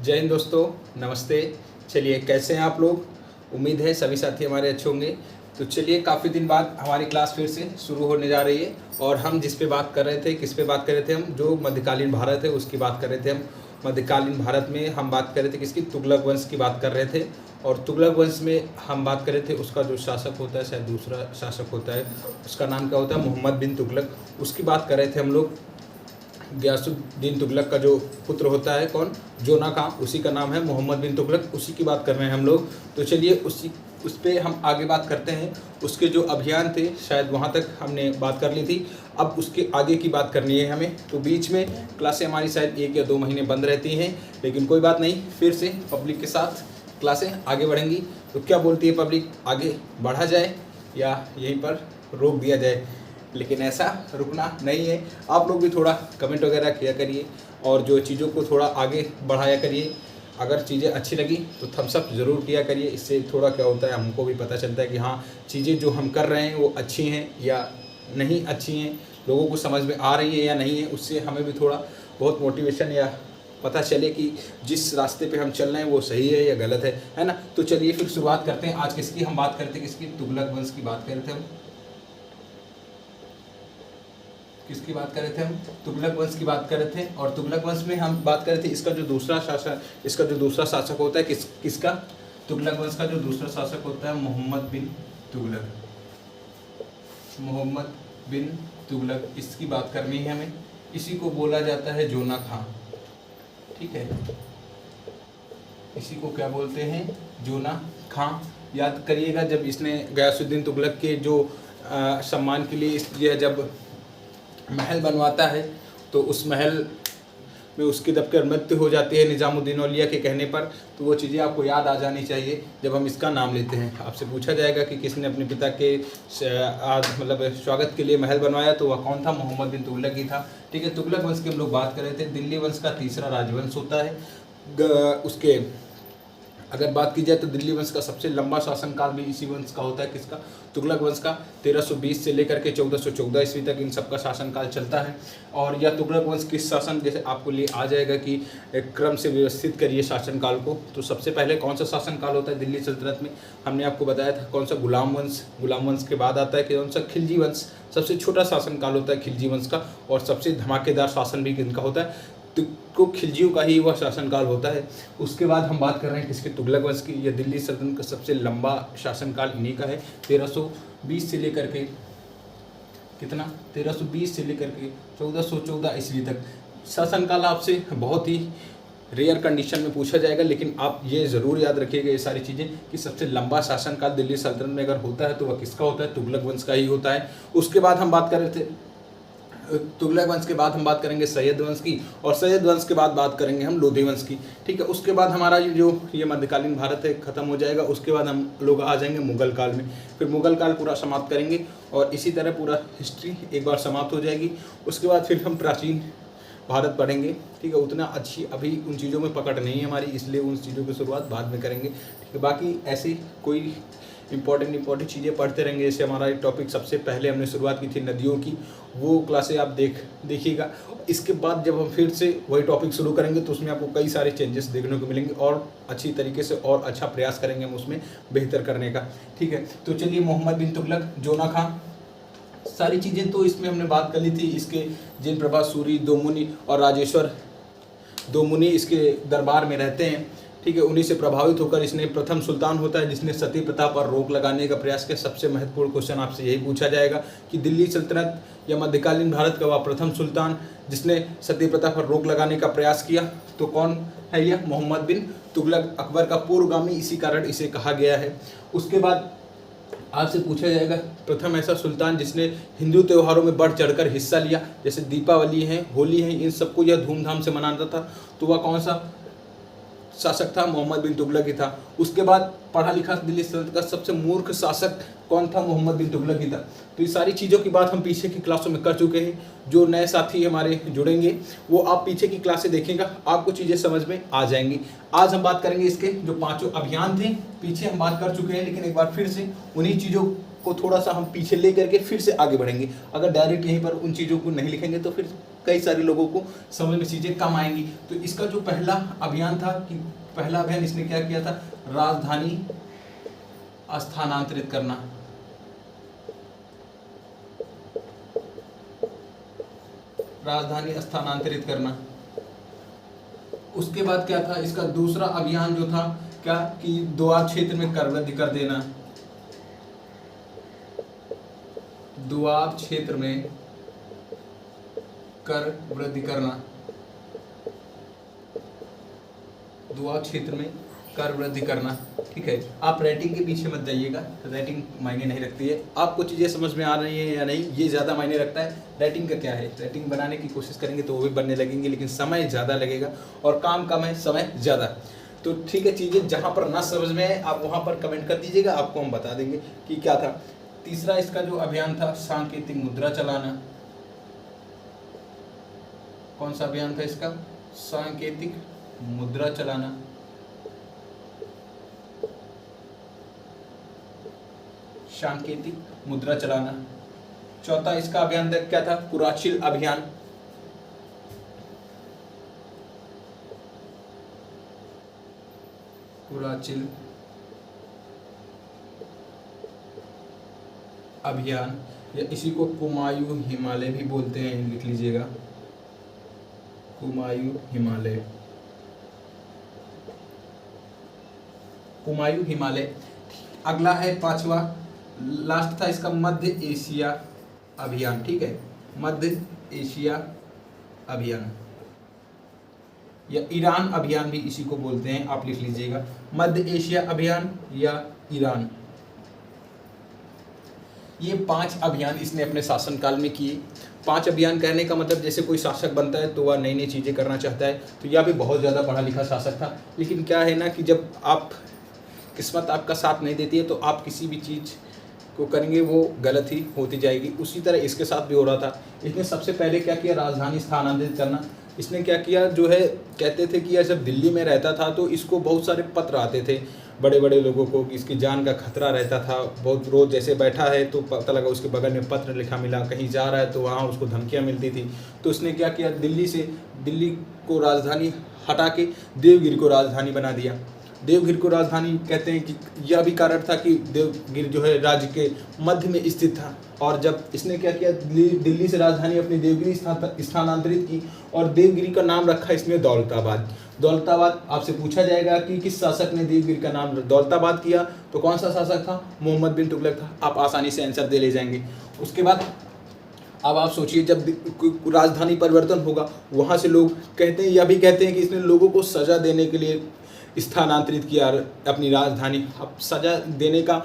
जय हिंद दोस्तों, नमस्ते। चलिए, कैसे हैं आप लोग? उम्मीद है सभी साथी हमारे अच्छे होंगे। तो चलिए, काफ़ी दिन बाद हमारी क्लास फिर से शुरू होने जा रही है और हम जिस पे बात कर रहे थे, किस पे बात कर रहे थे, हम जो मध्यकालीन भारत है उसकी बात कर रहे थे। हम मध्यकालीन भारत में हम बात कर रहे थे किसकी? तुगलक वंश की बात कर रहे थे। और तुगलक वंश में हम बात कर रहे थे, उसका जो शासक होता है, शायद दूसरा शासक होता है, उसका नाम क्या होता है? मोहम्मद बिन तुगलक। उसकी बात कर रहे थे हम लोग। गयासुद्दीन तुगलक का जो पुत्र होता है, कौन? जोना खां, उसी का नाम है मोहम्मद बिन तुगलक, उसी की बात कर रहे हैं हम लोग। तो चलिए उस पर हम आगे बात करते हैं। उसके जो अभियान थे, शायद वहाँ तक हमने बात कर ली थी। अब उसके आगे की बात करनी है हमें। तो बीच में क्लासें हमारी शायद 1 या 2 महीने बंद रहती हैं, लेकिन कोई बात नहीं, फिर से पब्लिक के साथ क्लासें आगे बढ़ेंगी। तो क्या बोलती है पब्लिक, आगे बढ़ा जाए या यहीं पर रोक दिया जाए? लेकिन ऐसा रुकना नहीं है। आप लोग भी थोड़ा कमेंट वगैरह किया करिए और जो चीज़ों को थोड़ा आगे बढ़ाया करिए। अगर चीज़ें अच्छी लगी तो थम्स अप ज़रूर किया करिए। इससे थोड़ा क्या होता है, हमको भी पता चलता है कि हाँ, चीज़ें जो हम कर रहे हैं वो अच्छी हैं या नहीं अच्छी हैं, लोगों को समझ में आ रही है या नहीं है। उससे हमें भी थोड़ा बहुत मोटिवेशन या पता चले कि जिस रास्ते पे हम चल रहे हैं वो सही है या गलत है ना। तो चलिए फिर शुरुआत करते हैं। आज किसकी हम बात करते हैं? किसकी? तुगलक वंश की बात कर रहे थे हम। किसकी बात कर रहे थे हम? तुगलक वंश की बात कर रहे थे। और तुगलक वंश में हम बात कर रहे थे, इसका जो दूसरा शासक होता है, किसका? तुगलक वंश का जो दूसरा शासक होता है, मोहम्मद बिन तुगलक। मोहम्मद बिन तुगलक, इसकी बात करनी है हमें। इसी को बोला जाता है जोना खां, ठीक है। इसी को क्या बोलते हैं? जोना खां। याद करिएगा, जब इसने गयासुद्दीन तुगलक के जो सम्मान के लिए यह जब महल बनवाता है, तो उस महल में उसकी दबकर मृत्यु हो जाती है निज़ामुद्दीन औलिया के कहने पर। तो वो चीज़ें आपको याद आ जानी चाहिए जब हम इसका नाम लेते हैं। आपसे पूछा जाएगा कि किसने अपने पिता के मतलब स्वागत के लिए महल बनवाया, तो वह कौन था? मोहम्मद बिन तुगलक ही था, ठीक है। तुगलक वंश के हम लोग बात कर रहे थे। दिल्ली वंश का तीसरा राजवंश होता है। उसके अगर बात की जाए तो दिल्ली वंश का सबसे लंबा शासनकाल भी इसी वंश का होता है। किसका? तुगलक वंश का। 1320 से लेकर के 1414 ईस्वी तक इन सबका शासनकाल चलता है। और यह तुगलक वंश किस शासन, जैसे आपको लिए आ जाएगा कि एक क्रम से व्यवस्थित करिए शासनकाल को। तो सबसे पहले कौन सा शासनकाल होता है दिल्ली सल्तनत में? हमने आपको बताया था कौन सा? गुलाम वंश। गुलाम वंश के बाद आता है कौन सा? खिलजी वंश। सबसे छोटा शासनकाल होता है खिलजी वंश का, और सबसे धमाकेदार शासन भी इनका होता है। तो खिलजियों का ही वह शासनकाल होता है। उसके बाद हम बात कर रहे हैं किसके? तुगलक वंश की। यह दिल्ली सल्तनत का सबसे लंबा शासनकाल इन्हीं का है। 1320 से लेकर के कितना? 1320 से लेकर के 1414 ईस्वी तक शासनकाल आपसे बहुत ही रेयर कंडीशन में पूछा जाएगा। लेकिन आप ये ज़रूर याद रखिएगा ये सारी चीज़ें कि सबसे लंबा शासनकाल दिल्ली सल्तनत में अगर होता है तो वह किसका होता है? तुगलक वंश का ही होता है। उसके बाद हम बात कर रहे थे तुगलक वंश के बाद हम बात करेंगे सैयद वंश की, और सैयद वंश के बाद बात करेंगे हम लोधी वंश की, ठीक है। उसके बाद हमारा ये मध्यकालीन भारत है खत्म हो जाएगा। उसके बाद हम लोग आ जाएंगे मुगल काल में। फिर मुगल काल पूरा समाप्त करेंगे और इसी तरह पूरा हिस्ट्री एक बार समाप्त हो जाएगी। उसके बाद फिर हम प्राचीन भारत पढ़ेंगे, ठीक है। उतना अच्छी अभी उन चीज़ों में पकड़ नहीं है हमारी, इसलिए उन चीज़ों की शुरुआत बाद में करेंगे, ठीक है। बाकी ऐसी कोई इंपॉर्टेंट चीज़ें पढ़ते रहेंगे। जैसे हमारा एक टॉपिक सबसे पहले हमने शुरुआत की थी नदियों की, वो क्लासें आप देखिएगा। इसके बाद जब हम फिर से वही टॉपिक शुरू करेंगे तो उसमें आपको कई सारे चेंजेस देखने को मिलेंगे और अच्छी तरीके से और अच्छा प्रयास करेंगे हम उसमें बेहतर करने का, ठीक है। तो चलिए, मोहम्मद बिन तुगलक, जोना खां, सारी चीज़ें तो इसमें हमने बात कर ली थी। इसके जिन प्रभा सूरी, दो मुनि और राजेश्वर, दो मुनि इसके दरबार में रहते हैं, ठीक है। उन्हीं से प्रभावित होकर इसने प्रथम सुल्तान होता है जिसने सती प्रथा पर रोक लगाने का प्रयास किया। सबसे महत्वपूर्ण क्वेश्चन आपसे यही पूछा जाएगा कि दिल्ली सल्तनत या मध्यकालीन भारत का वह प्रथम सुल्तान जिसने सती प्रथा पर रोक लगाने का प्रयास किया, तो कौन है यह? मोहम्मद बिन तुगलक, अकबर का पूर्वगामी, इसी कारण इसे कहा गया है। उसके बाद आपसे पूछा जाएगा प्रथम ऐसा सुल्तान जिसने हिंदू त्योहारों में बढ़ चढ़कर हिस्सा लिया, जैसे दीपावली है, होली है, इन सबको यह धूमधाम से मनाता था, तो वह कौन सा शासक था? मोहम्मद बिन तुगलक ही था। उसके बाद पढ़ा लिखा दिल्ली सल्तनत का सबसे मूर्ख शासक कौन था? मोहम्मद बिन तुगलक ही था। तो ये सारी चीज़ों की बात हम पीछे की क्लासों में कर चुके हैं। जो नए साथी हमारे जुड़ेंगे वो आप पीछे की क्लासें देखेंगे, आपको चीज़ें समझ में आ जाएंगी। आज हम बात करेंगे इसके जो 5 अभियान थे, पीछे हम बात कर चुके हैं, लेकिन एक बार फिर से उन्हीं चीज़ों को थोड़ा सा हम पीछे ले करके फिर से आगे बढ़ेंगे। अगर डायरेक्ट यहीं पर उन चीज़ों को नहीं लिखेंगे तो फिर कई सारे लोगों को समझ में चीज़ें कम आएंगी। तो इसका जो पहला अभियान था कि पहला अभियान इसने क्या किया था, राजधानी स्थानांतरित करना। राजधानी स्थानांतरित करना। उसके बाद क्या था, इसका दूसरा अभियान जो था क्या कि दोआब क्षेत्र में कर वृद्धि कर देना। दोआब क्षेत्र में कर वृद्धि करना। दोआब क्षेत्र में कर वृद्धि करना। ठीक है, आप रेटिंग के पीछे मत जाइएगा, रेटिंग मायने नहीं रखती है। आपको चीज़ें समझ में आ रही हैं या नहीं, ये ज़्यादा मायने रखता है। रेटिंग का क्या है, रेटिंग बनाने की कोशिश करेंगे तो वो भी बनने लगेंगे, लेकिन समय ज़्यादा लगेगा और काम कम है, समय ज़्यादा। तो ठीक है, चीज़ें जहाँ पर ना समझ में आए आप वहाँ पर कमेंट कर दीजिएगा, आपको हम बता देंगे कि क्या था। तीसरा इसका जो अभियान था, सांकेतिक मुद्रा चलाना। कौन सा अभियान था इसका, सांकेतिक मुद्रा चलाना। सांकेतिक मुद्रा चलाना। चौथा इसका अभियान क्या था, कुराचिल अभियान। कुराचिल अभियान, या इसी को कुमायूं हिमालय भी बोलते हैं, लिख लीजिएगा, कुमायूं हिमालय। कुमायूं हिमालय। अगला है पांचवा, लास्ट था इसका मध्य एशिया अभियान। ठीक है, मध्य एशिया अभियान या ईरान अभियान भी इसी को बोलते हैं, आप लिख लीजिएगा, मध्य एशिया अभियान या ईरान। ये 5 अभियान इसने अपने शासनकाल में किए। 5 अभियान कहने का मतलब जैसे कोई शासक बनता है तो वह नई नई चीज़ें करना चाहता है, तो यह भी बहुत ज़्यादा पढ़ा लिखा शासक था। लेकिन क्या है ना कि जब आप किस्मत आपका साथ नहीं देती है तो आप किसी भी चीज़ को करेंगे वो गलत ही होती जाएगी। उसी तरह इसके साथ भी हो रहा था। इसने सबसे पहले क्या किया, राजधानी स्थानांतरित करना। इसने क्या किया, जो है कहते थे कि जब दिल्ली में रहता था तो इसको बहुत सारे पत्र आते थे बड़े बड़े लोगों को, कि इसकी जान का खतरा रहता था बहुत। रोज़ जैसे बैठा है तो पता लगा उसके बगल में पत्र लिखा मिला, कहीं जा रहा है तो वहाँ उसको धमकियाँ मिलती थी। तो उसने क्या किया, दिल्ली को राजधानी हटा के देवगिरी को राजधानी बना दिया। देवगिरी को राजधानी कहते हैं कि यह भी कारण था कि देवगिरी जो है राज्य के मध्य में स्थित था। और जब इसने क्या किया, दिल्ली से राजधानी अपनी देवगिरी स्थानांतरित की और देवगिरी का नाम रखा इसने दौलताबाद। दौलताबाद आपसे पूछा जाएगा कि किस शासक ने देवगिरी का नाम दौलताबाद किया, तो कौन सा शासक था, मोहम्मद बिन तुगलक था। आप आसानी से आंसर दे ले जाएंगे। उसके बाद अब आप सोचिए, जब राजधानी परिवर्तन होगा वहाँ से लोग कहते हैं, या भी कहते हैं कि इसने लोगों को सज़ा देने के लिए स्थानांतरित किया अपनी राजधानी। अब सज़ा देने का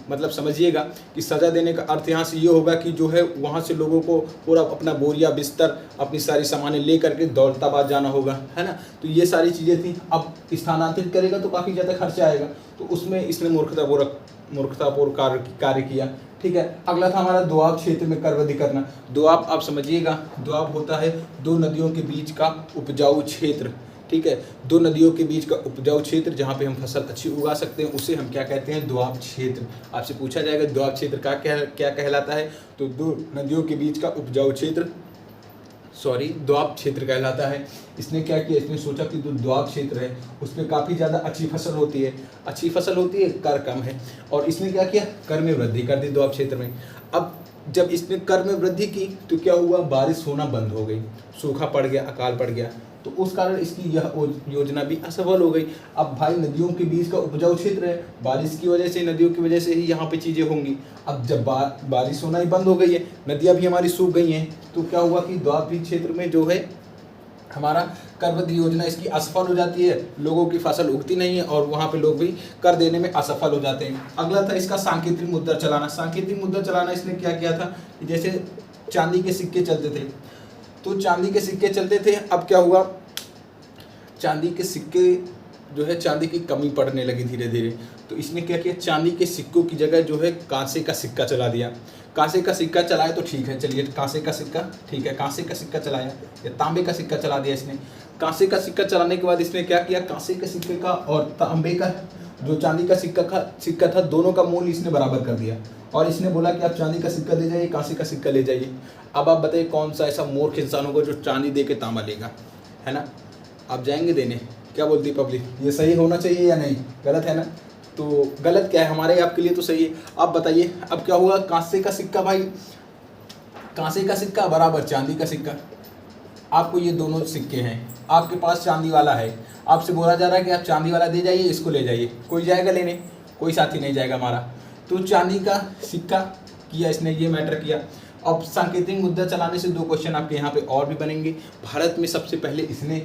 मतलब समझिएगा कि सज़ा देने का अर्थ यहाँ से ये होगा कि जो है वहाँ से लोगों को पूरा अपना बोरिया बिस्तर अपनी सारी सामानें ले करके दौलताबाद जाना होगा, है ना। तो ये सारी चीज़ें थी। अब स्थानांतरित करेगा तो काफ़ी ज़्यादा खर्चा आएगा, तो उसमें इसने मूर्खतापूर्ण कार्य किया। ठीक है, अगला था हमारा दोआब क्षेत्र में कर वृद्धि करना। दोआब आप समझिएगा, दोआब होता है 2 नदियों के बीच का उपजाऊ क्षेत्र। ठीक है, 2 नदियों के बीच का उपजाऊ क्षेत्र जहाँ पे हम फसल अच्छी उगा सकते हैं, उसे हम क्या कहते हैं, दोआब क्षेत्र। आपसे पूछा जाएगा दोआब क्षेत्र का क्या कहलाता है, तो 2 नदियों के बीच का उपजाऊ क्षेत्र दोआब क्षेत्र कहलाता है। इसने क्या किया, इसने सोचा कि जो दोआब क्षेत्र है उसमें काफ़ी ज़्यादा अच्छी फसल होती है, कर कम है, और इसने क्या किया, कर में वृद्धि कर दी दोआब क्षेत्र में। अब जब इसने कर में वृद्धि की तो क्या हुआ, बारिश होना बंद हो गई, सूखा पड़ गया, अकाल पड़ गया, तो उस कारण इसकी यह योजना भी असफल हो गई। अब भाई नदियों के बीच का उपजाऊ क्षेत्र है, बारिश की वजह से, नदियों की वजह से ही यहाँ पे चीज़ें होंगी। अब जब बारिश होना ही बंद हो गई है, नदियाँ भी हमारी सूख गई हैं, तो क्या हुआ कि दोआब क्षेत्र में जो है हमारा कर वृद्धि योजना इसकी असफल हो जाती है, लोगों की फसल उगती नहीं है और वहाँ पे लोग भी कर देने में असफल हो जाते हैं। अगला था इसका सांकेतिक मुद्रा चलाना। सांकेतिक मुद्रा चलाना इसने क्या किया था, जैसे चांदी के सिक्के चलते थे, तो चांदी के सिक्के चलते थे। अब क्या हुआ, चांदी के सिक्के जो है, चांदी की कमी पड़ने लगी धीरे धीरे, तो इसने क्या किया, चांदी के सिक्कों की जगह जो है कांसे का सिक्का चला दिया। कांसे का सिक्का चलाया तो ठीक है, चलिए कांसे का सिक्का ठीक है, कांसे का सिक्का चलाया, या तांबे का सिक्का चला दिया इसने। कांसे का सिक्का चलाने के बाद इसने क्या किया, कांसे के सिक्के का और तांबे का जो चांदी का सिक्का था दोनों का मूल्य इसने बराबर कर दिया और इसने बोला कि आप चांदी का सिक्का दे जाइए, कांसे का सिक्का ले जाइए। अब आप बताइए कौन सा ऐसा मूर्ख इंसान होगा जो चांदी दे के तांबा लेगा, है ना। आप जाएंगे देने, क्या बोलती पब्लिक, ये सही होना चाहिए या नहीं, गलत है ना। तो गलत क्या है, हमारे आपके लिए तो सही है। आप बताइए अब क्या हुआ, कांसे का सिक्का भाई, कांसे का सिक्का बराबर चांदी का सिक्का। आपको ये दोनों सिक्के हैं, आपके पास चांदी वाला है, आपसे बोला जा रहा है कि आप चांदी वाला दे जाइए, इसको ले जाइए। कोई जाएगा लेने? कोई साथी नहीं जाएगा हमारा। तो चांदी का सिक्का किया इसने, ये मैटर किया। अब सांकेतिक मुद्रा चलाने से दो क्वेश्चन आपके यहाँ पे और भी बनेंगे। भारत में सबसे पहले इसने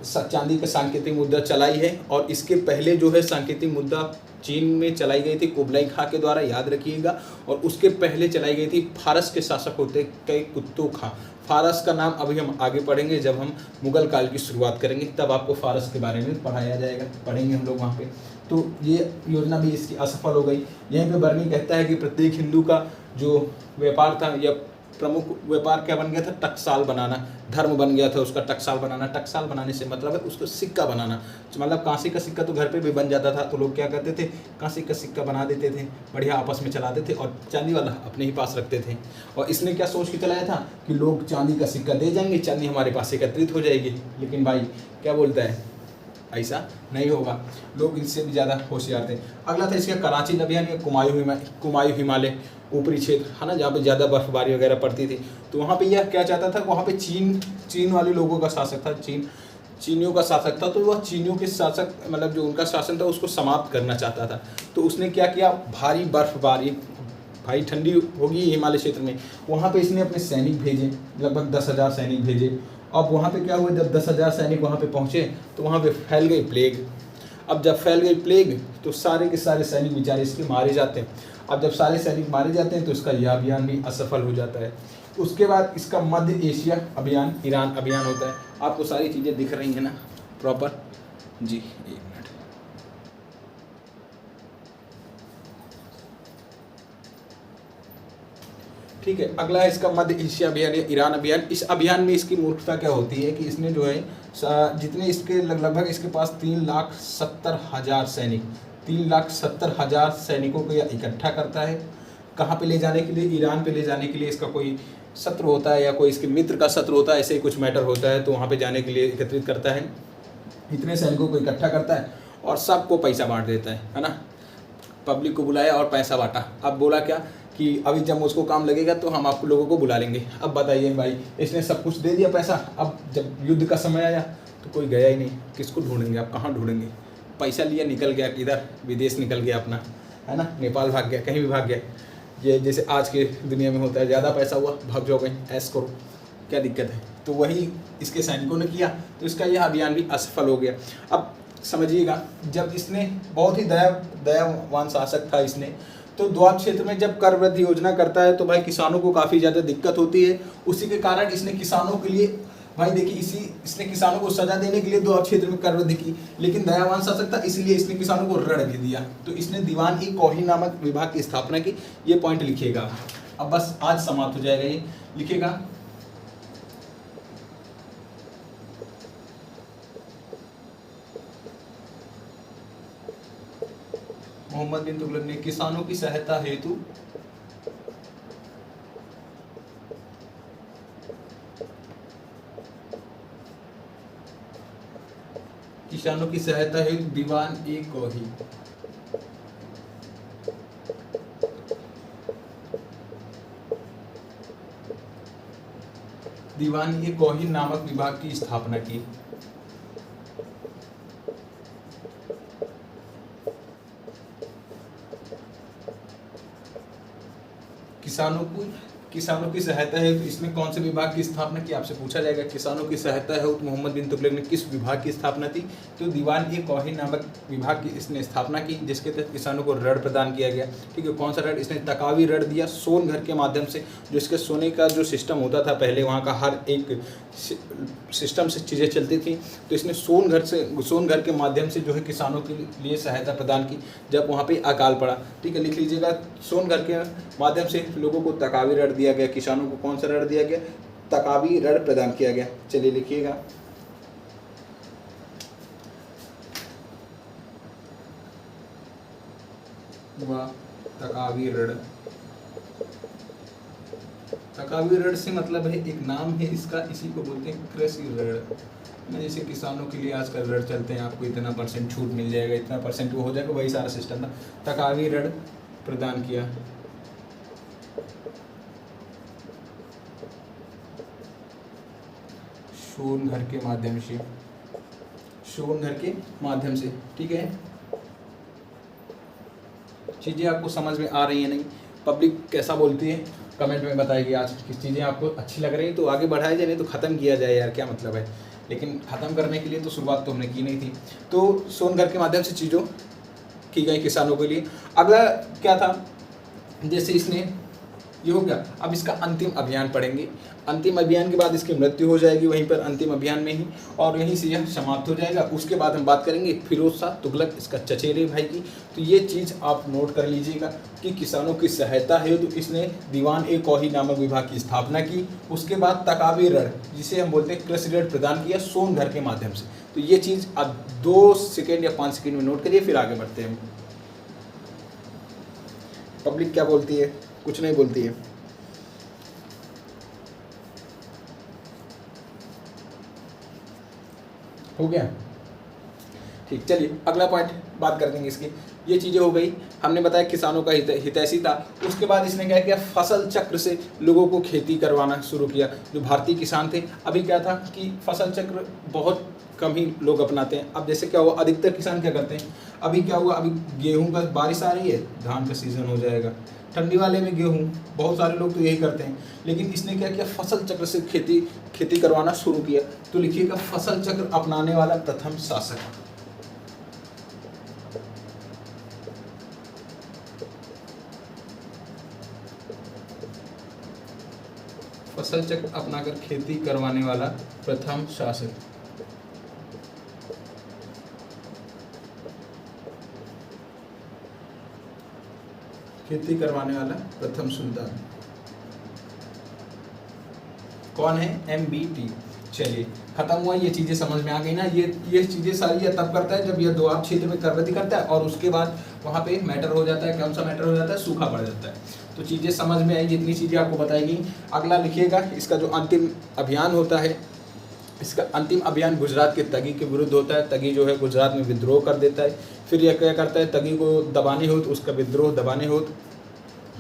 चांदी का सांकेतिक मुद्रा चलाई है और इसके पहले जो है सांकेतिक मुद्रा चीन में चलाई गई थी कुबलाई खां के द्वारा, याद रखिएगा। और उसके पहले चलाई गई थी फारस के शासक होते कई कुतुब खां। फारस का नाम अभी हम आगे पढ़ेंगे, जब हम मुगल काल की शुरुआत करेंगे तब आपको फारस के बारे में पढ़ाया जाएगा, पढ़ेंगे हम लोग वहाँ पे। तो ये योजना भी इसकी असफल हो गई। यहीं पे बर्नी कहता है कि प्रत्येक हिंदू का जो व्यापार था या प्रमुख व्यापार क्या बन गया था, टकसाल बनाना, धर्म बन गया था उसका टकसाल बनाना। टकसाल बनाने से मतलब है उसको सिक्का बनाना, मतलब कांसे का सिक्का तो घर पे भी बन जाता था, तो लोग क्या करते थे, कांसे का सिक्का बना देते थे, बढ़िया आपस में चलाते थे और चांदी वाला अपने ही पास रखते थे। और इसने क्या सोच के चलाया था कि लोग चांदी का सिक्का दे जाएंगे, चांदी हमारे पास एकत्रित हो जाएगी। लेकिन भाई क्या बोलता है, ऐसा नहीं होगा, लोग इससे भी ज़्यादा होशियार थे। अगला था इसका कराची अभियान या कुमायूं हिमालय ऊपरी क्षेत्र, है ना, जहाँ पे ज़्यादा बर्फबारी वगैरह पड़ती थी। तो वहाँ पे यह क्या चाहता था, वहाँ पे चीन वाले लोगों का शासक था, चीनियों का शासक था। तो वह चीनियों के शासक, मतलब जो उनका शासन था उसको समाप्त करना चाहता था। तो उसने क्या किया, भारी बर्फबारी, भाई ठंडी होगी हिमालय क्षेत्र में, वहाँ पे इसने अपने सैनिक भेजे, लगभग 10,000 सैनिक भेजे। अब वहाँ पे क्या हुआ, जब 10,000 सैनिक वहाँ पे पहुँचे तो वहाँ पे फैल गई प्लेग। अब जब फैल गई प्लेग तो सारे के सारे सैनिक बेचारे इसके मारे जाते हैं। अब जब सारे सैनिक मारे जाते हैं तो इसका यह अभियान भी असफल हो जाता है। उसके बाद इसका मध्य एशिया अभियान, ईरान अभियान होता है। आपको सारी चीज़ें दिख रही हैं ना प्रॉपर जी, एक मिनट। ठीक है, अगला है इसका मध्य एशिया अभियान या ईरान अभियान। इस अभियान में इसकी मूर्खता क्या होती है कि इसने जो है जितने इसके लगभग इसके पास 3,70,000 सैनिक, 3,70,000 सैनिकों को यह इकट्ठा करता है। कहाँ पे ले जाने के लिए, ईरान पे ले जाने के लिए। इसका कोई शत्रु होता है या कोई इसके मित्र का शत्रु होता है, ऐसे ही कुछ मैटर होता है, तो वहाँ पे जाने के लिए एकत्रित करता है, इतने सैनिकों को इकट्ठा करता है और सबको पैसा बांट देता है ना। पब्लिक को बुलाया और पैसा बांटा। अब बोला क्या कि अभी जब मुझको काम लगेगा तो हम आपको लोगों को बुला लेंगे। अब बताइए भाई, इसने सब कुछ दे दिया पैसा, अब जब युद्ध का समय आया तो कोई गया ही नहीं। किसको ढूंढेंगे, आप कहाँ ढूंढेंगे? पैसा लिया, निकल गया किधर, विदेश निकल गया अपना, है ना, नेपाल भाग गया, कहीं भी भाग गया। ये जैसे आज के दुनिया में होता है, ज़्यादा पैसा हुआ भाग जाओ कहीं, ऐश करो, क्या दिक्कत है। तो वही इसके सैनिकों ने किया, तो इसका यह अभियान भी असफल हो गया। अब समझिएगा, जब इसने बहुत ही दयावान शासक था इसने, तो द्वाब क्षेत्र में जब कर वृद्धि योजना करता है तो भाई किसानों को काफ़ी ज़्यादा दिक्कत होती है। उसी के कारण इसने किसानों के लिए, भाई देखिए, इसने किसानों को सजा देने के लिए द्वाब क्षेत्र में कर वृद्धि की, लेकिन दयावान शासक था इसलिए इसने किसानों को ऋण भी दिया। तो इसने दीवान-ए-कौही नामक विभाग की स्थापना की। ये पॉइंट लिखिएगा, अब बस आज समाप्त हो जाएगा। ये लिखिएगा, मोहम्मद बिन तुगलक ने किसानों की सहायता हेतु दीवान-ए-कौही दीवान-ए-कौही नामक विभाग की स्थापना की। किसानों की सहायता है तो इसने कौन से विभाग की स्थापना की, आपसे पूछा जाएगा। किसानों की सहायता है तो मोहम्मद बिन तुगलक ने किस विभाग की स्थापना की, तो दीवान-ए-कौही नामक विभाग की इसने स्थापना की, जिसके तहत किसानों को ऋण प्रदान किया गया। ठीक है, कौन सा ऋण? इसने तकावी ऋण दिया सोन घर के माध्यम से। जो इसके सोने का जो सिस्टम होता था पहले, वहाँ का हर एक सिस्टम से चीज़ें चलती थी, तो इसने सोन घर के माध्यम से जो है किसानों के लिए सहायता प्रदान की जब वहाँ पे अकाल पड़ा। ठीक है, लिख लीजिएगा, सोन घर के माध्यम से लोगों को तकावी ऋण दिया गया। किसानों को कौन सा ऋण दिया गया? तकावी ऋण प्रदान किया गया। चलिए लिखिएगा, व तकावी ऋण। तकावी ऋण से मतलब है एक नाम है इसका, इसी को बोलते हैं कृषि ऋण। जैसे किसानों के लिए आजकल ऋण चलते हैं, आपको इतना % छूट मिल जाएगा, इतना % वो हो जाएगा, वही सारा सिस्टम था। तकावी ऋण प्रदान किया। शोन घर के माध्यम से, शोन घर के माध्यम से, ठीक है। चीज़ें आपको समझ में आ रही है नहीं? पब्लिक कैसा बोलती है कमेंट में बताएगी। आज किस चीज़ें आपको अच्छी लग रही है तो आगे बढ़ाया जाए, नहीं तो ख़त्म किया जाए यार, क्या मतलब है। लेकिन ख़त्म करने के लिए तो शुरुआत तो हमने की नहीं थी। तो सोन घर के माध्यम से चीज़ों की गई किसानों के लिए। अगला क्या था, जैसे इसने ये हो गया, अब इसका अंतिम अभियान पढ़ेंगे। अंतिम अभियान के बाद इसकी मृत्यु हो जाएगी वहीं पर अंतिम अभियान में ही, और यहीं से यह समाप्त हो जाएगा। उसके बाद हम बात करेंगे फिरोज शाह तुगलक, इसका चचेरे भाई की। तो ये चीज़ आप नोट कर लीजिएगा कि किसानों की सहायता है तो इसने दीवान ए कौही नामक विभाग की स्थापना की। उसके बाद तकावी ऋण, जिसे हम बोलते हैं कृषि ऋण, प्रदान किया सोन घर के माध्यम से। तो ये चीज़ आप 2 सेकेंड या 5 सेकेंड में नोट करिए, फिर आगे बढ़ते हैं। पब्लिक क्या बोलती है? कुछ नहीं बोलती है। हो गया, ठीक। चलिए अगला पॉइंट बात कर देंगे इसकी। ये चीज़ें हो गई, हमने बताया किसानों का हितैषी था। उसके बाद इसने क्या किया, फसल चक्र से लोगों को खेती करवाना शुरू किया। जो भारतीय किसान थे, अभी क्या था कि फसल चक्र बहुत कम ही लोग अपनाते हैं। अब जैसे क्या हुआ, अधिकतर किसान क्या करते हैं, अभी क्या हुआ, अभी गेहूं का बारिश आ रही है, धान का सीज़न हो जाएगा, ठंडी वाले में गेहूं, बहुत सारे लोग तो यही करते हैं। लेकिन इसने क्या किया, फसल चक्र से खेती करवाना शुरू किया। तो लिखिएगा फसल चक्र अपनाने वाला प्रथम शासक। फसल चक्र अपनाकर खेती करवाने वाला प्रथम शासक। खेती करवाने वाला प्रथम सुल्तान कौन है? MBT। चलिए खत्म हुआ, ये चीज़ें समझ में आ गई ना। ये चीज़ें सारी तब करता है जब यह दोआब क्षेत्र में करवती करता है, और उसके बाद वहाँ पे मैटर हो जाता है। कौन सा मैटर हो जाता है? सूखा पड़ जाता है। तो चीज़ें समझ में आई, जितनी चीज़ें आपको बताई गई। अगला लिखिएगा, इसका जो अंतिम अभियान होता है, इसका अंतिम अभियान गुजरात के तगी के विरुद्ध होता है। तगी जो है गुजरात में विद्रोह कर देता है। फिर यह क्या करता है, तगी को दबाने हो तो उसका विद्रोह दबाने हो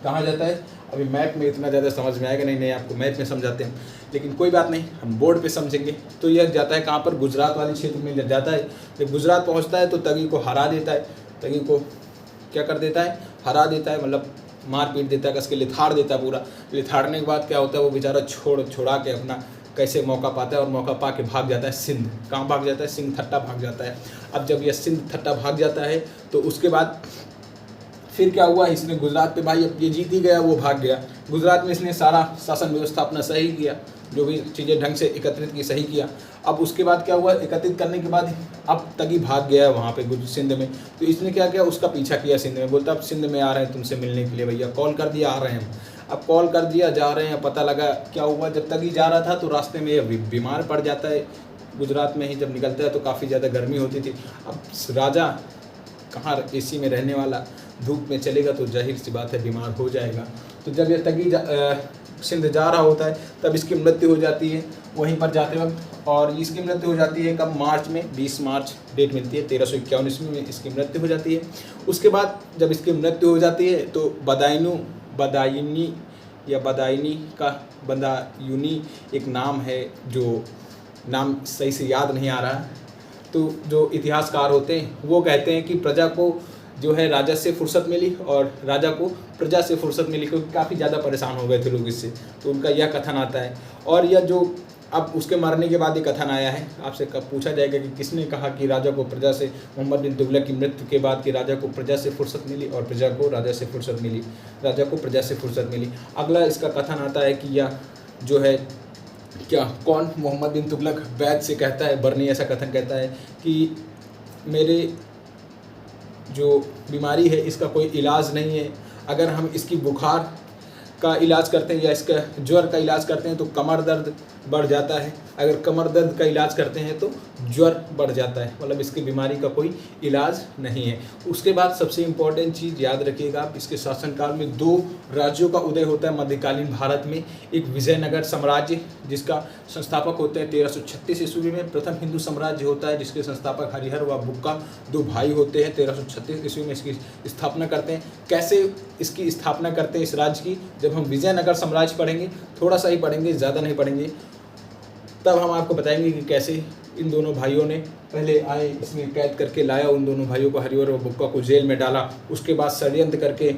कहाँ जाता है, अभी मैप में इतना ज़्यादा समझ में आएगा नहीं, आपको मैप में समझाते हैं, लेकिन कोई बात नहीं, हम बोर्ड पे समझेंगे। तो यह जाता है कहाँ पर, गुजरात वाले क्षेत्र में जाता है। जब गुजरात पहुँचता है तो तगी को हरा देता है। तगी को क्या कर देता है, हरा देता है, मतलब मार पीट देता है, कसके लिथाड़ देता है पूरा। लिथाड़ने के बाद क्या होता है, वो बेचारा छोड़ा के अपना कैसे मौका पाता है, और मौका पा के भाग जाता है सिंध। कहाँ भाग जाता है? सिंध थट्टा भाग जाता है। अब जब यह सिंध थट्टा भाग जाता है तो उसके बाद फिर क्या हुआ, इसने गुजरात पे, भाई अब ये जीत ही गया, वो भाग गया। गुजरात में इसने सारा शासन व्यवस्था अपना सही किया, जो भी चीज़ें ढंग से एकत्रित की, सही किया। अब उसके बाद क्या हुआ, एकत्रित करने के बाद अब तगी भाग गया वहाँ पे सिंध में। तो इसने क्या किया, उसका पीछा किया सिंध में। बोलता अब सिंध में आ रहे हैं तुमसे मिलने के लिए भैया, कॉल कर दिया, आ रहे हैं। अब कॉल कर दिया, जा रहे हैं। पता लगा क्या हुआ, जब तगी जा रहा था तो रास्ते में ये बीमार पड़ जाता है। गुजरात में ही जब निकलता है तो काफ़ी ज़्यादा गर्मी होती थी। अब राजा कहाँ AC में रहने वाला, धूप में चलेगा तो जाहिर सी बात है बीमार हो जाएगा। तो जब ये तगी सिंध जा रहा होता है तब इसकी मृत्यु हो जाती है वहीं पर जाते वक्त। और इसकी मृत्यु हो जाती है कब, मार्च में, 20 मार्च डेट मिलती है, 1351 ईस्वी में इसकी मृत्यु हो जाती है। उसके बाद जब इसकी मृत्यु हो जाती है तो बदायूनी एक नाम है, जो नाम सही से याद नहीं आ रहा। तो जो इतिहासकार होते हैं वो कहते हैं कि प्रजा को जो है राजा से फुर्सत मिली और राजा को प्रजा से फुर्सत मिली, क्योंकि काफ़ी ज़्यादा परेशान हो गए थे लोग इससे। तो उनका यह कथन आता है। और यह जो अब उसके मरने के बाद ये कथन आया है, आपसे कब पूछा जाएगा कि किसने कहा कि राजा को प्रजा से, मोहम्मद बिन तुगलक की मृत्यु के बाद कि राजा को प्रजा से फुर्सत मिली और प्रजा को राजा से फुर्सत मिली, राजा को प्रजा से फुर्सत मिली। अगला इसका कथन आता है कि यह जो है क्या, कौन, मोहम्मद बिन तुगलक वैद से कहता है, बरनी ऐसा कथन कहता है कि मेरे जो बीमारी है इसका कोई इलाज नहीं है, अगर हम इसकी बुखार का इलाज करते हैं या इसका ज्वर का इलाज करते हैं तो कमर दर्द बढ़ जाता है, अगर कमर दर्द का इलाज करते हैं तो ज्वर बढ़ जाता है, मतलब इसकी बीमारी का कोई इलाज नहीं है। उसके बाद सबसे इम्पॉर्टेंट चीज़ याद रखिएगा आप, इसके शासनकाल में 2 राज्यों का उदय होता है मध्यकालीन भारत में। एक विजयनगर साम्राज्य जिसका संस्थापक होते हैं 1336 ईस्वी में, प्रथम हिंदू साम्राज्य होता है जिसके संस्थापक हरिहर व बुक्का 2 भाई होते हैं, 1336 ईस्वी में इसकी स्थापना करते हैं। कैसे इसकी स्थापना करते हैं इस राज्य की, जब हम विजयनगर साम्राज्य पढ़ेंगे, थोड़ा सा ही पढ़ेंगे, ज़्यादा नहीं पढ़ेंगे, तब हम आपको बताएंगे कि कैसे इन दोनों भाइयों ने पहले आए, इसमें कैद करके लाया उन दोनों भाइयों को, हरिहर और बुक्का को जेल में डाला, उसके बाद षड्यंत्र करके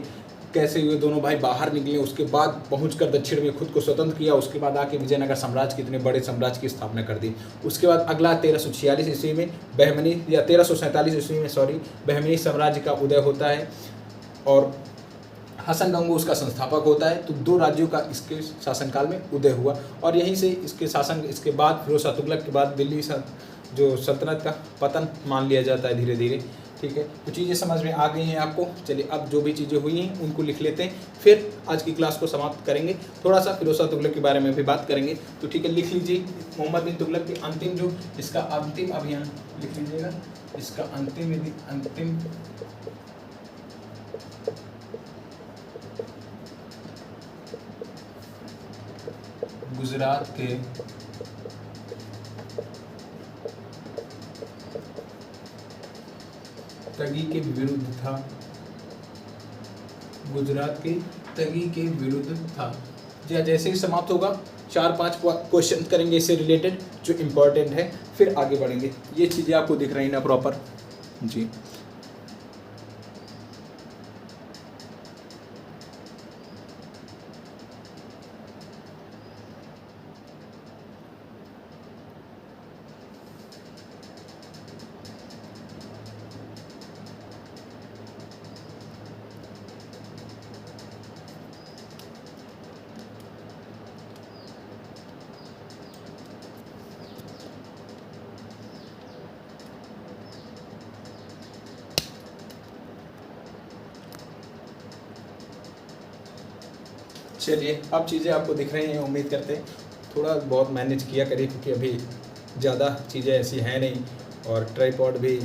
कैसे ये दोनों भाई बाहर निकले, उसके बाद पहुंचकर दक्षिण में खुद को स्वतंत्र किया, उसके बाद आके विजयनगर साम्राज्य के इतने बड़े साम्राज्य की स्थापना कर दी। उसके बाद अगला 1346 ईस्वी में बहमनी या 1347 ईस्वी में बहमनी साम्राज्य का उदय होता है और हसन गंगू उसका संस्थापक होता है। तो 2 राज्यों का इसके शासनकाल में उदय हुआ और यहीं से इसके बाद फिरोज शाह तुगलक के बाद दिल्ली जो सल्तनत का पतन मान लिया जाता है धीरे धीरे। ठीक है, तो चीज़ें समझ में आ गई हैं आपको। चलिए अब जो भी चीज़ें हुई हैं उनको लिख लेते हैं, फिर आज की क्लास को समाप्त करेंगे। थोड़ा सा फिरोज शाह तुगलक के बारे में भी बात करेंगे। तो ठीक है, लिख लीजिए मोहम्मद बिन तुगलक के अंतिम जो इसका अंतिम अभियान लिख लीजिएगा, इसका अंतिम गुजरात के तगी के विरुद्ध था, गुजरात के तगी के विरुद्ध था। जैसे ही समाप्त होगा 4-5 क्वेश्चन करेंगे इससे रिलेटेड जो इम्पोर्टेंट है, फिर आगे बढ़ेंगे। ये चीज़ें आपको दिख रही ना प्रॉपर जी। चलिए अब चीज़ें आपको दिख रही हैं, उम्मीद करते हैं थोड़ा बहुत मैनेज किया करिए क्योंकि अभी ज़्यादा चीज़ें ऐसी हैं नहीं और ट्राइपॉड भी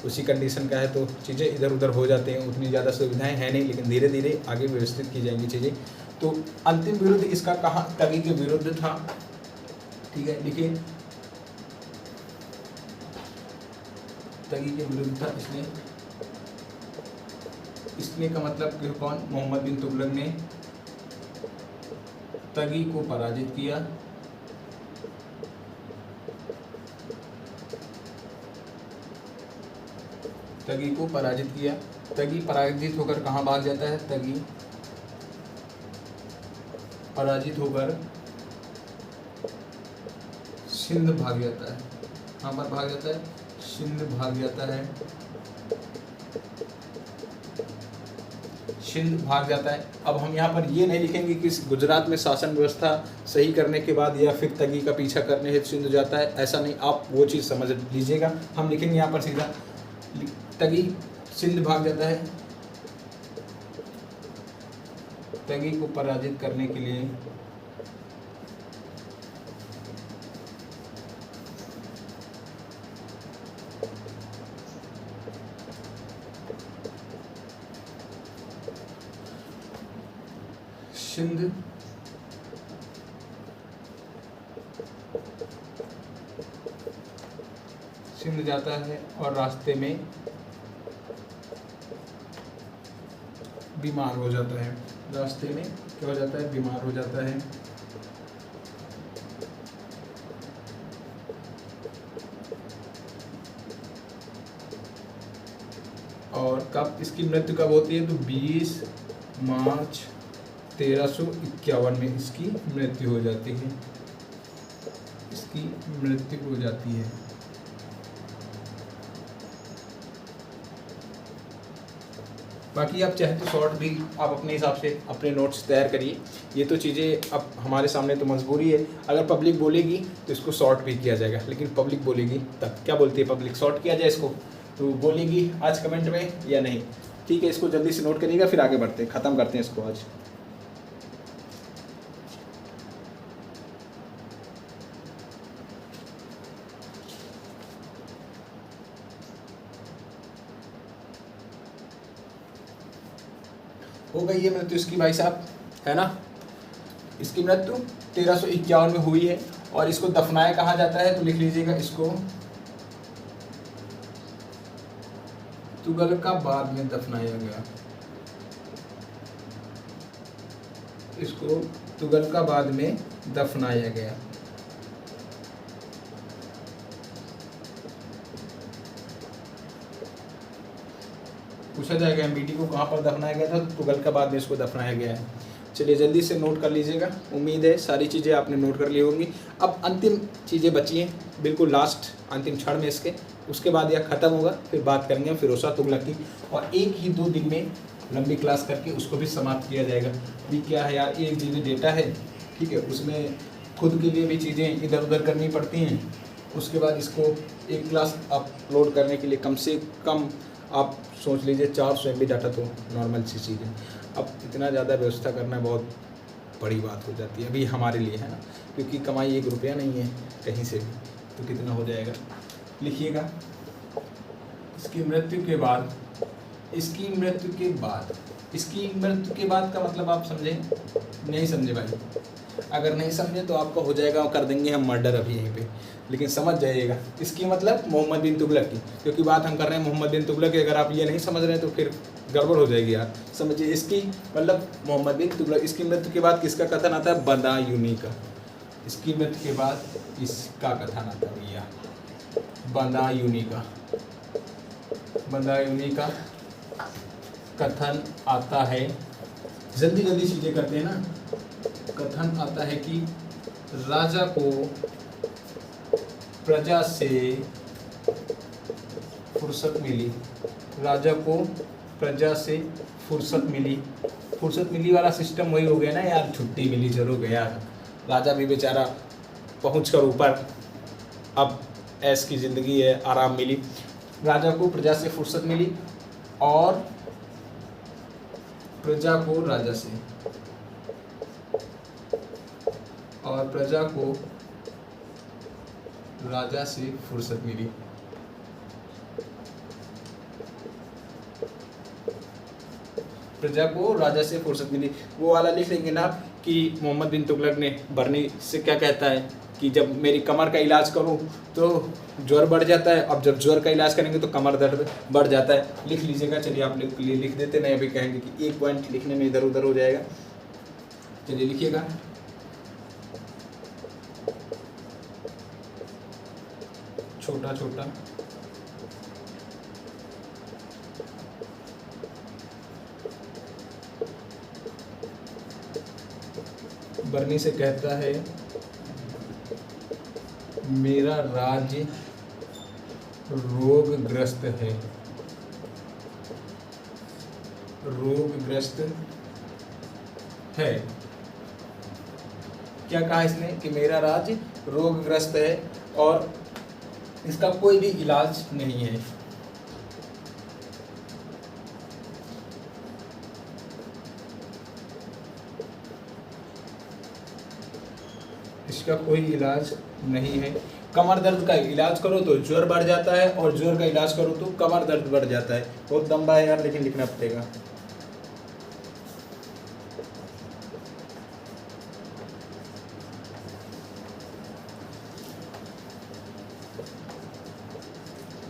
उसी कंडीशन का है, तो चीज़ें इधर उधर हो जाते हैं, उतनी ज़्यादा सुविधाएं हैं नहीं, लेकिन धीरे धीरे आगे व्यवस्थित की जाएंगी चीज़ें। तो अंतिम विरुद्ध इसका कहाँ, तगी के विरुद्ध था। ठीक है, लिखिए तगी के विरुद्ध था इसने का मतलब कि कौन, मोहम्मद बिन तुगलक ने तगी को पराजित किया। तगी को पराजित किया। तगी पराजित होकर कहाँ भाग जाता है, तगी पराजित होकर सिंध भाग जाता है। कहाँ पर भाग जाता है, सिंध भाग जाता है, सिंध भाग जाता है। अब हम यहाँ पर ये नहीं लिखेंगे कि गुजरात में शासन व्यवस्था सही करने के बाद या फिर तगी का पीछा करने हेतु सिंध जाता है, ऐसा नहीं, आप वो चीज़ समझ लीजिएगा। हम लिखेंगे यहाँ पर सीधा तगी सिंध भाग जाता है, तगी को पराजित करने के लिए सिंध जाता है और रास्ते में बीमार हो जाता है। रास्ते में क्या हो जाता है, बीमार हो जाता है। और कब इसकी मृत्यु कब होती है, तो 20 मार्च 1351 में इसकी मृत्यु हो जाती है। इसकी मृत्यु हो जाती है। बाकी आप चाहे तो शॉर्ट भी आप अपने हिसाब से अपने नोट्स तैयार करिए। ये तो चीज़ें अब हमारे सामने तो मजबूरी है, अगर पब्लिक बोलेगी तो इसको शॉर्ट भी किया जाएगा, लेकिन पब्लिक बोलेगी तब। क्या बोलती है पब्लिक, शॉर्ट किया जाए इसको, तो बोलेगी आज कमेंट में या नहीं। ठीक है, इसको जल्दी से नोट करिएगा, फिर आगे बढ़ते हैं, ख़त्म करते हैं इसको आज। हो गई है मृत्यु इसकी भाई साहब, है ना। इसकी मृत्यु 1351 में हुई है। और इसको दफनाया कहाँ जाता है, तो लिख लीजिएगा इसको तुगलकाबाद में दफनाया गया। इसको तुगलकाबाद में दफनाया गया। पूछा जाएगा एमबीटी को कहाँ पर दफनाया गया था, तो तुगलकाबाद में इसको दफनाया गया है। चलिए जल्दी से नोट कर लीजिएगा, उम्मीद है सारी चीज़ें आपने नोट कर ली होंगी। अब अंतिम चीज़ें बची हैं, बिल्कुल लास्ट अंतिम क्षण में इसके, उसके बाद यह ख़त्म होगा, फिर बात करेंगे फिरोज तुगलक की। और 1 ही 2 दिन में लंबी क्लास करके उसको भी समाप्त किया जाएगा। अभी क्या है यार, 1 GB डेटा है, ठीक है, उसमें खुद के लिए भी चीज़ें इधर उधर करनी पड़ती हैं। उसके बाद इसको एक क्लास अपलोड करने के लिए कम से कम आप सोच लीजिए 400 MB डाटा, तो नॉर्मल सी चीज़ है। अब इतना ज़्यादा व्यवस्था करना बहुत बड़ी बात हो जाती है अभी हमारे लिए, है ना, क्योंकि कमाई 1 रुपया नहीं है कहीं से भी, तो कितना हो जाएगा लिखिएगा। इसकी मृत्यु के बाद, इसकी मृत्यु के बाद, इसकी मृत्यु के बाद का मतलब आप समझे नहीं समझे भाई? अगर नहीं समझे तो आपका हो जाएगा, कर देंगे हम मर्डर अभी यहीं पे, लेकिन समझ जाइएगा। इसकी मतलब मोहम्मद बिन तुगलक की, क्योंकि बात हम कर रहे हैं मोहम्मद बिन तुगलक की। अगर आप ये नहीं समझ रहे हैं तो फिर गड़बड़ हो जाएगी यार, समझिए। इसकी मतलब मोहम्मद बिन तुगलक, इसकी मृत्यु के बाद किसका कथन आता है, बदायूनी का। इसकी मृत्यु के बाद इसका कथन आता है भैया, बदायूनी का। बदायूनी का कथन आता है, जल्दी जल्दी चीज़ें करते हैं ना। कथन आता है कि राजा को प्रजा से फुर्सत मिली, राजा को प्रजा से फुर्सत मिली। फुर्सत मिली वाला सिस्टम वही हो गया ना यार, छुट्टी मिली चलो गया। राजा भी बेचारा पहुँच कर ऊपर, अब ऐश की ज़िंदगी है, आराम मिली। राजा को प्रजा से फुर्सत मिली और प्रजा को राजा से, और प्रजा को राजा से फुर्सत मिली। प्रजा को राजा से फुर्सत मिली, वो वाला लिख लेंगे ना कि मोहम्मद बिन तुगलक ने बरनी से क्या कहता है कि जब मेरी कमर का इलाज करूं तो ज्वर बढ़ जाता है, अब जब ज्वर का इलाज करेंगे तो कमर दर्द बढ़ जाता है। लिख लीजिएगा, चलिए आप लिख देते, नहीं अभी कहेंगे कि 1 पॉइंट लिखने में इधर उधर हो जाएगा। चलिए लिखिएगा, छोटा छोटा बरनी से कहता है मेरा राज्य रोगग्रस्त है, रोगग्रस्त है। क्या कहा इसने कि मेरा राज्य रोगग्रस्त है और इसका कोई भी इलाज नहीं है। इसका कोई इलाज नहीं है। कमर दर्द का इलाज करो तो ज्वर बढ़ जाता है और ज्वर का इलाज करो तो कमर दर्द बढ़ जाता है। बहुत लंबा है यार, लेकिन लिखना पड़ेगा।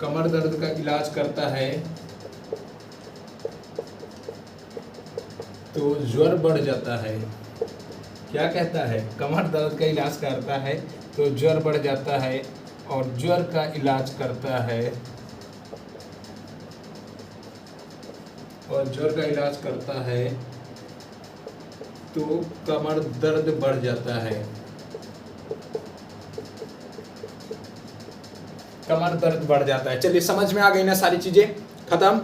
कमर दर्द का इलाज करता है तो ज्वर बढ़ जाता है। क्या कहता है, कमर दर्द का इलाज करता है तो ज्वर बढ़ जाता है, और ज्वर का इलाज करता है, और ज्वर का इलाज करता है तो कमर दर्द बढ़ जाता है। कमर दर्द बढ़ जाता है। चलिए समझ में आ गई ना सारी चीजें, खत्म।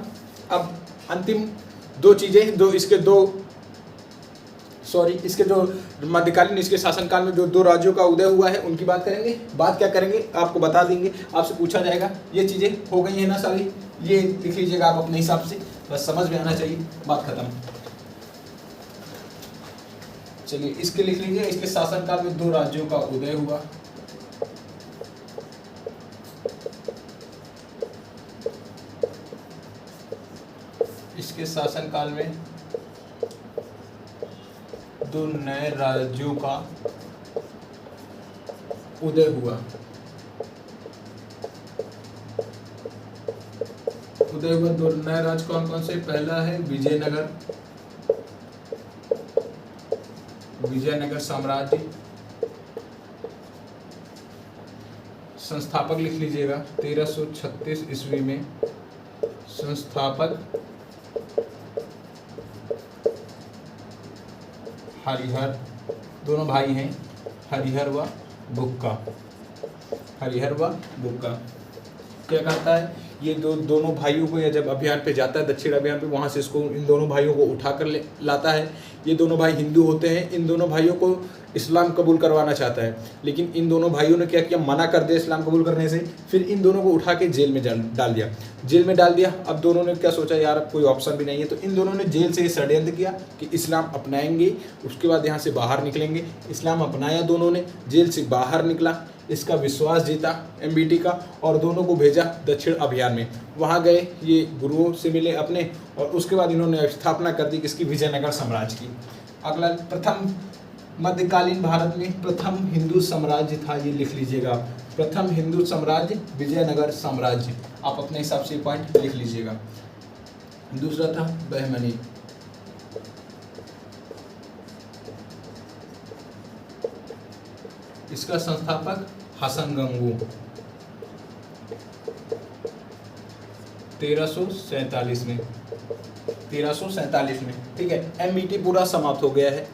अब अंतिम 2 चीजें, इसके जो मध्यकालीन, इसके शासनकाल में जो 2 राज्यों का उदय हुआ है उनकी बात करेंगे। बात क्या करेंगे आपको बता देंगे, आपसे पूछा जाएगा। ये चीजें हो गई है ना सारी, ये लिख लीजिएगा आप अपने हिसाब से, बस समझ में आना चाहिए, बात खत्म। चलिए इसके लिख लीजिए, इसके शासनकाल में 2 राज्यों का उदय हुआ। इसके शासनकाल में दो नए राज्यों का उदय हुआ। उदय हुआ दो नए राज्य कौन कौन से? पहला है विजयनगर, विजयनगर साम्राज्य। संस्थापक लिख लीजिएगा 1336 ईस्वी में संस्थापक हरिहर, दोनों भाई हैं हरिहर व बुक्का। हरिहर व बुक्का क्या करता है, ये दोनों भाइयों को, या जब अभियान पे जाता है दक्षिण अभियान पे, वहाँ से इसको इन दोनों भाइयों को उठा कर लाता है। ये दोनों भाई हिंदू होते हैं, इन दोनों भाइयों को इस्लाम कबूल करवाना चाहता है, लेकिन इन दोनों भाइयों ने क्या किया, मना कर दिया इस्लाम कबूल करने से। फिर इन दोनों को उठा के जेल में डाल दिया, जेल में डाल दिया। अब दोनों ने क्या सोचा, यार अब कोई ऑप्शन भी नहीं है, तो इन दोनों ने जेल से षड्यंत्र किया कि इस्लाम अपनाएंगे, उसके बाद यहाँ से बाहर निकलेंगे। इस्लाम अपनाया दोनों ने, जेल से बाहर निकला, इसका विश्वास जीता एमबीटी का, और दोनों को भेजा दक्षिण अभियान में। वहाँ गए, ये गुरुओं से मिले अपने, और उसके बाद इन्होंने स्थापना कर दी किसकी, विजयनगर साम्राज्य की। अगला प्रथम मध्यकालीन भारत में प्रथम हिंदू साम्राज्य था, ये लिख लीजिएगा, प्रथम हिंदू साम्राज्य विजयनगर साम्राज्य। आप अपने हिसाब से पॉइंट लिख लीजिएगा। दूसरा था बहमनी, इसका संस्थापक हसन गंगू, 1347 में, 1347 में। ठीक है, एमईटी पूरा समाप्त हो गया है।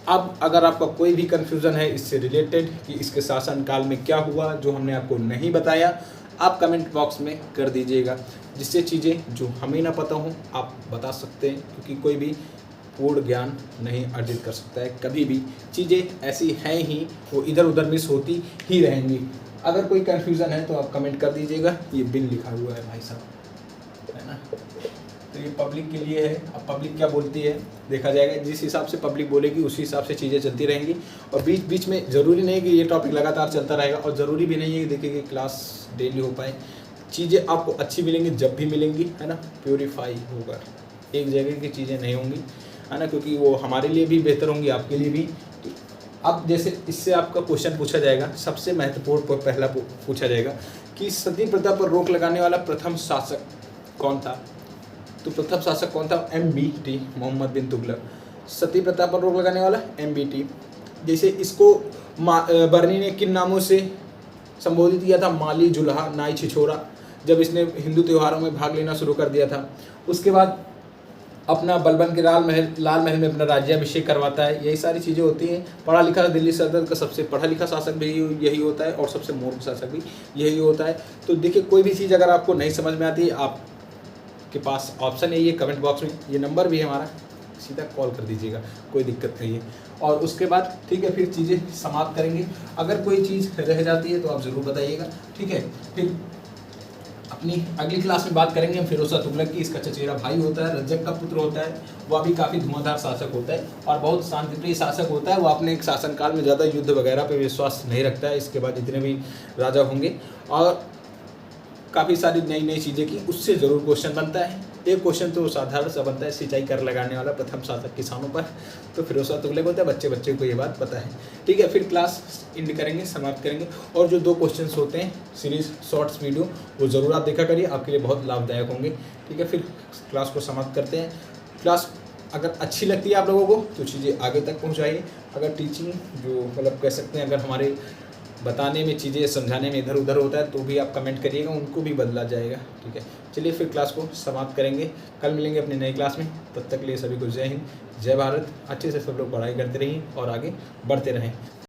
अब अगर आपका कोई भी कंफ्यूजन है इससे रिलेटेड कि इसके शासनकाल में क्या हुआ जो हमने आपको नहीं बताया, आप कमेंट बॉक्स में कर दीजिएगा, जिससे चीज़ें जो हमें ना पता हो आप बता सकते हैं, क्योंकि कोई भी पूर्ण ज्ञान नहीं अर्जित कर सकता है कभी भी। चीज़ें ऐसी हैं ही, वो इधर उधर मिस होती ही रहेंगी। अगर कोई कन्फ्यूज़न है तो आप कमेंट कर दीजिएगा। ये बिल लिखा हुआ है भाई साहब, है ना, तो ये पब्लिक के लिए है। अब पब्लिक क्या बोलती है देखा जाएगा, जिस हिसाब से पब्लिक बोलेगी उसी हिसाब से चीज़ें चलती रहेंगी। और बीच बीच में ज़रूरी नहीं कि ये टॉपिक लगातार चलता रहेगा, और ज़रूरी भी नहीं है कि देखिए कि क्लास डेली हो पाए। चीज़ें आपको अच्छी मिलेंगी जब भी मिलेंगी, है ना, प्योरीफाई होकर एक जगह की चीज़ें नहीं होंगी, है ना, क्योंकि वो हमारे लिए भी बेहतर होंगी, आपके लिए भी। अब जैसे इससे आपका क्वेश्चन पूछा जाएगा, सबसे महत्वपूर्ण पहला पूछा जाएगा कि सती प्रथा पर रोक लगाने वाला प्रथम शासक कौन था। तो प्रथम शासक कौन था, एमबीटी, मोहम्मद बिन तुगलक। सती प्रथा पर रोक लगाने वाला एमबीटी। जैसे इसको बर्नी ने किन नामों से संबोधित किया था, माली, जुल्हा, नाई, छिछोरा, जब इसने हिंदू त्योहारों में भाग लेना शुरू कर दिया था। उसके बाद अपना बलबन के लाल महल में अपना राज्याभिषेक करवाता है। यही सारी चीज़ें होती हैं। पढ़ा लिखा दिल्ली सल्तनत का सबसे पढ़ा लिखा शासक भी यही होता है, और सबसे मूर्ख शासक भी यही होता है। तो देखिए, कोई भी चीज़ अगर आपको नहीं समझ में आती है, आपके पास ऑप्शन है ये कमेंट बॉक्स में, ये नंबर भी है हमारा, सीधा कॉल कर दीजिएगा, कोई दिक्कत नहीं है। और उसके बाद ठीक है, फिर चीज़ें समाप्त करेंगे। अगर कोई चीज़ रह जाती है तो आप ज़रूर बताइएगा, ठीक है। फिर अपनी अगली क्लास में बात करेंगे हम फिरोज तुगलक की। इसका चचेरा भाई होता है, रज्जक का पुत्र होता है, वह भी काफ़ी धुआंधार शासक होता है और बहुत शांतिप्रिय शासक होता है। वो अपने एक शासनकाल में ज़्यादा युद्ध वगैरह पे विश्वास नहीं रखता है। इसके बाद जितने भी राजा होंगे और काफ़ी सारी नई नई चीज़ें की, उससे ज़रूर क्वेश्चन बनता है। एक क्वेश्चन तो साधारण सा बनता है, सिंचाई कर लगाने वाला प्रथम शासक किसानों पर, तो फिरोज तुगलक होता है। बच्चे को ये बात पता है, ठीक है। फिर क्लास एंड करेंगे, समाप्त करेंगे। और जो 2 क्वेश्चंस होते हैं सीरीज शॉर्ट्स वीडियो, वो ज़रूर आप देखा करिए, आपके लिए बहुत लाभदायक होंगे, ठीक है। फिर क्लास को समाप्त करते हैं। क्लास अगर अच्छी लगती है आप लोगों को तो चीज़ें आगे तक पहुँचाइए। अगर टीचिंग जो मतलब कह सकते हैं, अगर हमारे बताने में चीज़ें समझाने में इधर उधर होता है तो भी आप कमेंट करिएगा, उनको भी बदला जाएगा, ठीक है। चलिए फिर क्लास को समाप्त करेंगे, कल मिलेंगे अपनी नई क्लास में। तब तक के लिए सभी को जय हिंद, जय भारत। अच्छे से सब लोग पढ़ाई करते रहिए और आगे बढ़ते रहें।